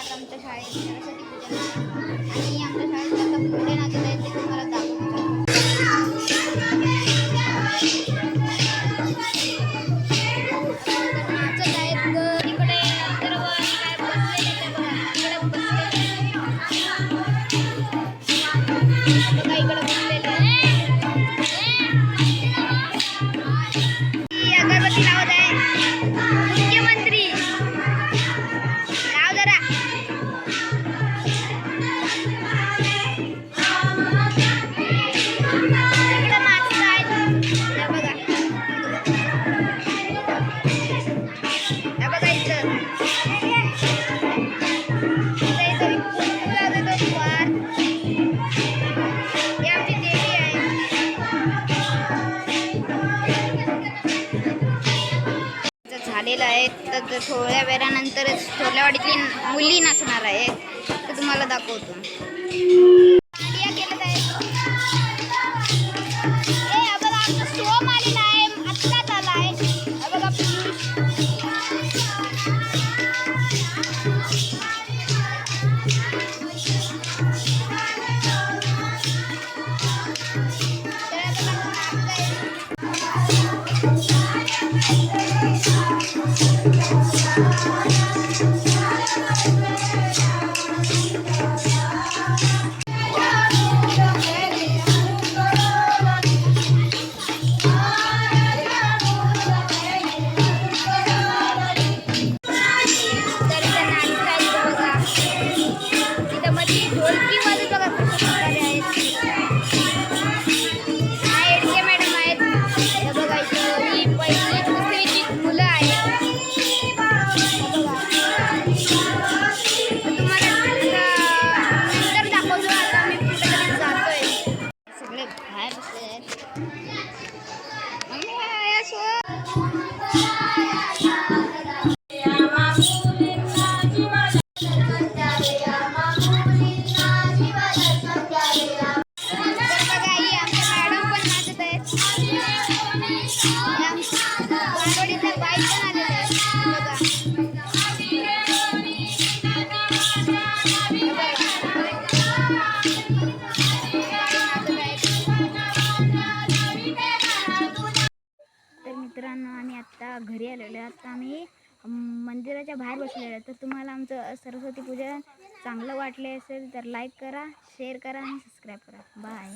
आज आमच्या शाळेत सरस्वती पूजन आणि आमच्या शाळेत आता पुढे नाचत आहेत ते तुम्हाला दाखवतो. नाचत आहेत इकडे नंतर काय बसलेले ते बघा इकडे बसलेले बघा इकडे बसलेले अगरबत्ती लावत आहे मुख्यमंत्री लाव जरा इकडे नाचत आहेत हे बघा इथं झालेलं आहे तर थोड्या वेळानंतरच थोरल्यावाडीतली मुली नाचणार आहे तर तुम्हाला दाखवतो. दांडिया केलं आहे बघा आमचा सोम आलेला आहे आत्ताच आला आहे बघा मित्रांनो आम्ही आत्ता घरी आलेलो आहे. आता आम्ही मंदिराच्या बाहेर बसलेलो आहे. तर तुम्हाला आमचं सरस्वती पूजन चांगलं वाटले असेल तर लाईक करा, शेअर करा आणि सबस्क्राईब करा. बाय.